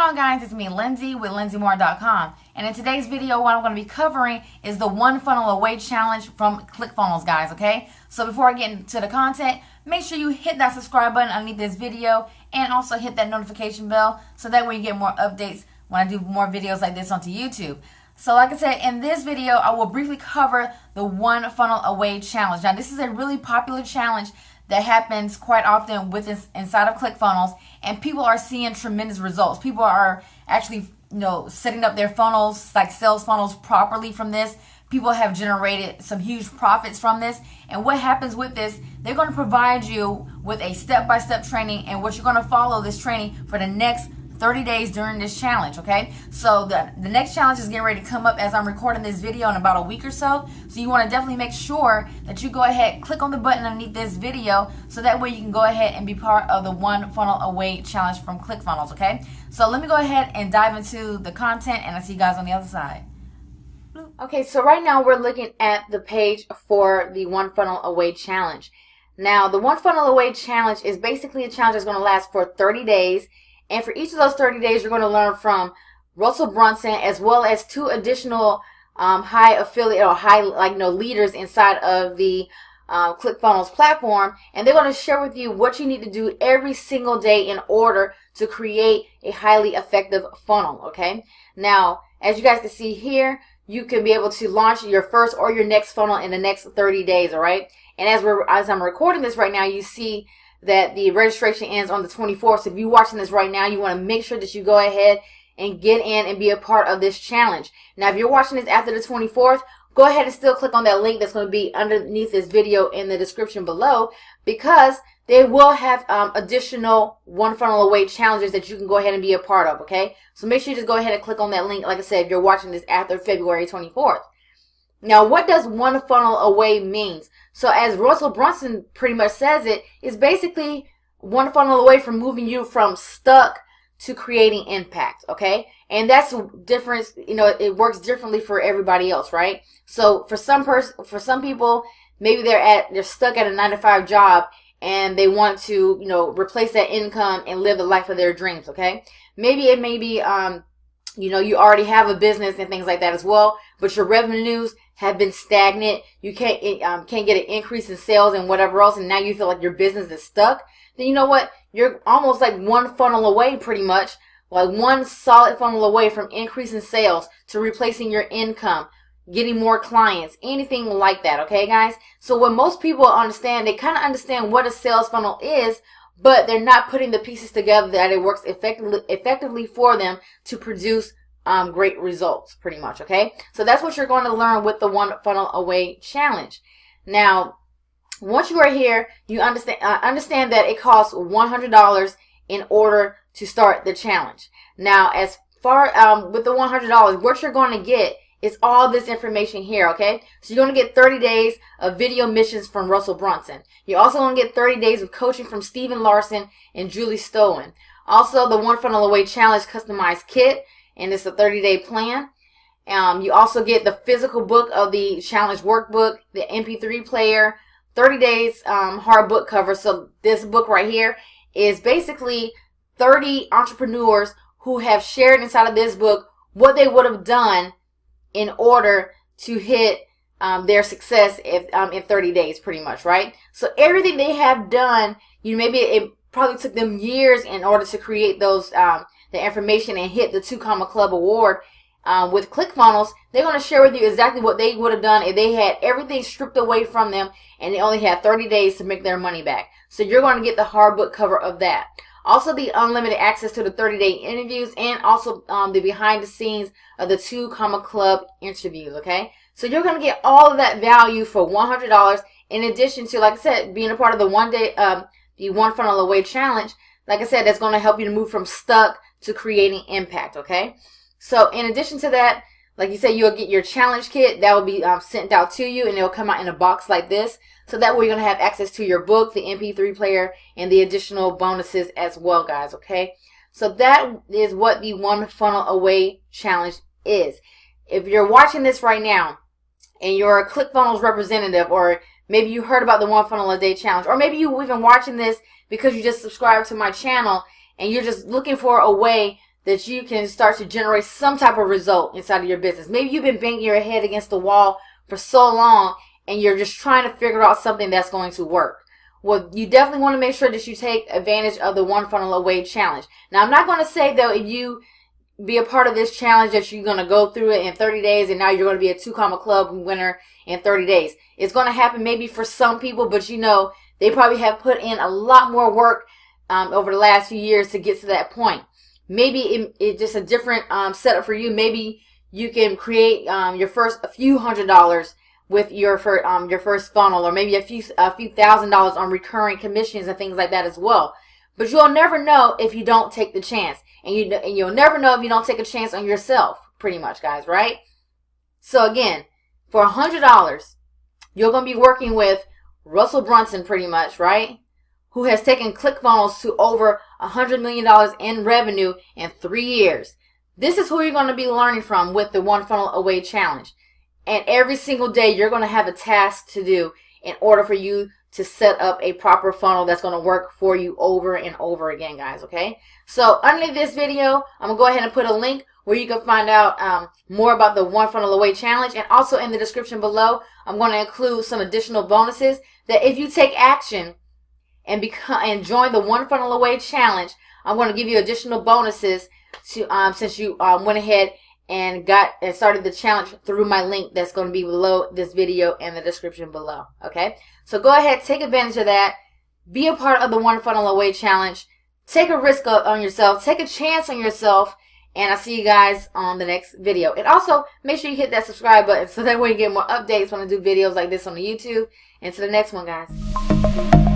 on, guys? It's me, Linsay, with LindsayMoore.com. And in today's video, what I'm going to be covering is the One Funnel Away Challenge from Clickfunnels, guys, okay? So before I get into the content, make sure you hit that subscribe button underneath this video and also hit that notification bell so that way you get more updates when I do more videos like this onto YouTube. So like I said, in this video, I will briefly cover the One Funnel Away Challenge. Now, this is a really popular challenge that happens quite often inside of ClickFunnels, and people are seeing tremendous results. People are actually, setting up their funnels, like sales funnels, properly from this. People have generated some huge profits from this. And what happens with this, they're going to provide you with a step-by-step training, and what you're going to follow this training for the next 30 days during this challenge, okay? So the next challenge is getting ready to come up as I'm recording this video in about a week or so. So you want to definitely make sure that you go ahead, click on the button underneath this video, so that way you can go ahead and be part of the One Funnel Away Challenge from ClickFunnels, okay? So let me go ahead and dive into the content, and I'll see you guys on the other side. Okay, so right now we're looking at the page for the One Funnel Away Challenge. Now, the One Funnel Away Challenge is basically a challenge that's going to last for 30 days. And for each of those 30 days, you're going to learn from Russell Brunson, as well as 2 additional high affiliate or high leaders inside of the ClickFunnels platform. And they're going to share with you what you need to do every single day in order to create a highly effective funnel. Okay. Now, as you guys can see here, you can be able to launch your first or your next funnel in the next 30 days. All right. And as I'm recording this right now, you see that the registration ends on the 24th. So if you're watching this right now, you want to make sure that you go ahead and get in and be a part of this challenge. Now, if you're watching this after the 24th, go ahead and still click on that link that's going to be underneath this video in the description below, because they will have additional One Funnel Away challenges that you can go ahead and be a part of, okay? So make sure you just go ahead and click on that link, like I said, if you're watching this after February 24th. Now, what does One Funnel Away means? So as Russell Brunson pretty much says it, is basically one funnel away from moving you from stuck to creating impact, okay? And that's different, it works differently for everybody else, right? So for some people, maybe they're stuck at a 9-to-5 job and they want to, replace that income and live the life of their dreams, okay? Maybe it may be you already have a business and things like that as well, but your revenues have been stagnant. You can't get an increase in sales and whatever else, and now you feel like your business is stuck. Then you know what? You're almost like one funnel away, pretty much, like one solid funnel away from increasing sales to replacing your income, getting more clients, anything like that. Okay, guys? So what most people understand, they kind of understand what a sales funnel is, but they're not putting the pieces together that it works effectively for them to produce great results, pretty much, okay? So that's what you're going to learn with the One Funnel Away Challenge. Now, once you are here, you understand that it costs $100 in order to start the challenge. Now, as far with the $100, what you're going to get is all this information here, okay? So you're going to get 30 days of video missions from Russell Brunson. You're also going to get 30 days of coaching from Stephen Larsen and Julie Stoian. Also, the One Funnel Away Challenge customized kit, and it's a 30-day plan. You also get the physical book of the challenge workbook, the MP3 player, 30 days hard book cover. So this book right here is basically 30 entrepreneurs who have shared inside of this book what they would have done in order to hit their success in 30 days, pretty much, right? So everything they have done, maybe it probably took them years in order to create those the information and hit the 2 Comma Club award. With ClickFunnels, they're going to share with you exactly what they would have done if they had everything stripped away from them and they only had 30 days to make their money back. So you're going to get the hard book cover of that. Also, the unlimited access to the 30-day interviews, and also the behind the scenes of the 2 Comma Club interviews, okay? So you're going to get all of that value for $100, in addition to, like I said, being a part of the One Funnel Away Challenge. Like I said, that's going to help you to move from stuck to creating impact, okay? So in addition to that, like you said, you'll get your challenge kit that will be sent out to you, and it'll come out in a box like this. So that way you're going to have access to your book, the MP3 player, and the additional bonuses as well, guys, okay? So that is what the One Funnel Away Challenge is. If you're watching this right now and you're a ClickFunnels representative, or maybe you heard about the One Funnel a Day Challenge, or maybe you even watching this because you just subscribed to my channel and you're just looking for a way that you can start to generate some type of result inside of your business. Maybe you've been banging your head against the wall for so long and you're just trying to figure out something that's going to work. Well, you definitely want to make sure that you take advantage of the One Funnel Away challenge. Now, I'm not going to say, though, if you be a part of this challenge that you're going to go through it in 30 days and now you're going to be a 2 Comma Club winner in 30 days. It's going to happen maybe for some people, but you know, they probably have put in a lot more work over the last few years to get to that point. Maybe it's just a different setup for you. Maybe you can create your first a few $100s with your first funnel, or maybe a few $1,000s on recurring commissions and things like that as well. But you'll never know if you don't take the chance, and you'll never know if you don't take a chance on yourself. Pretty much, guys, right? So again, for $100, you're gonna be working with Russell Brunson, pretty much, right? Who has taken Clickfunnels to over $100 million in revenue in 3 years. This is who you're going to be learning from with the One Funnel Away challenge. And every single day, you're going to have a task to do in order for you to set up a proper funnel that's going to work for you over and over again, guys, okay? So underneath this video, I'm going to go ahead and put a link where you can find out more about the One Funnel Away challenge. And also in the description below, I'm going to include some additional bonuses that if you take action and join the One Funnel Away challenge, I'm going to give you additional bonuses to since you went ahead and started the challenge through my link that's going to be below this video in the description below. Okay, so go ahead, take advantage of that. Be a part of the One Funnel Away challenge. Take a risk on yourself. Take a chance on yourself. And I'll see you guys on the next video. And also, make sure you hit that subscribe button so that way you get more updates when I do videos like this on the YouTube. And to the next one, guys.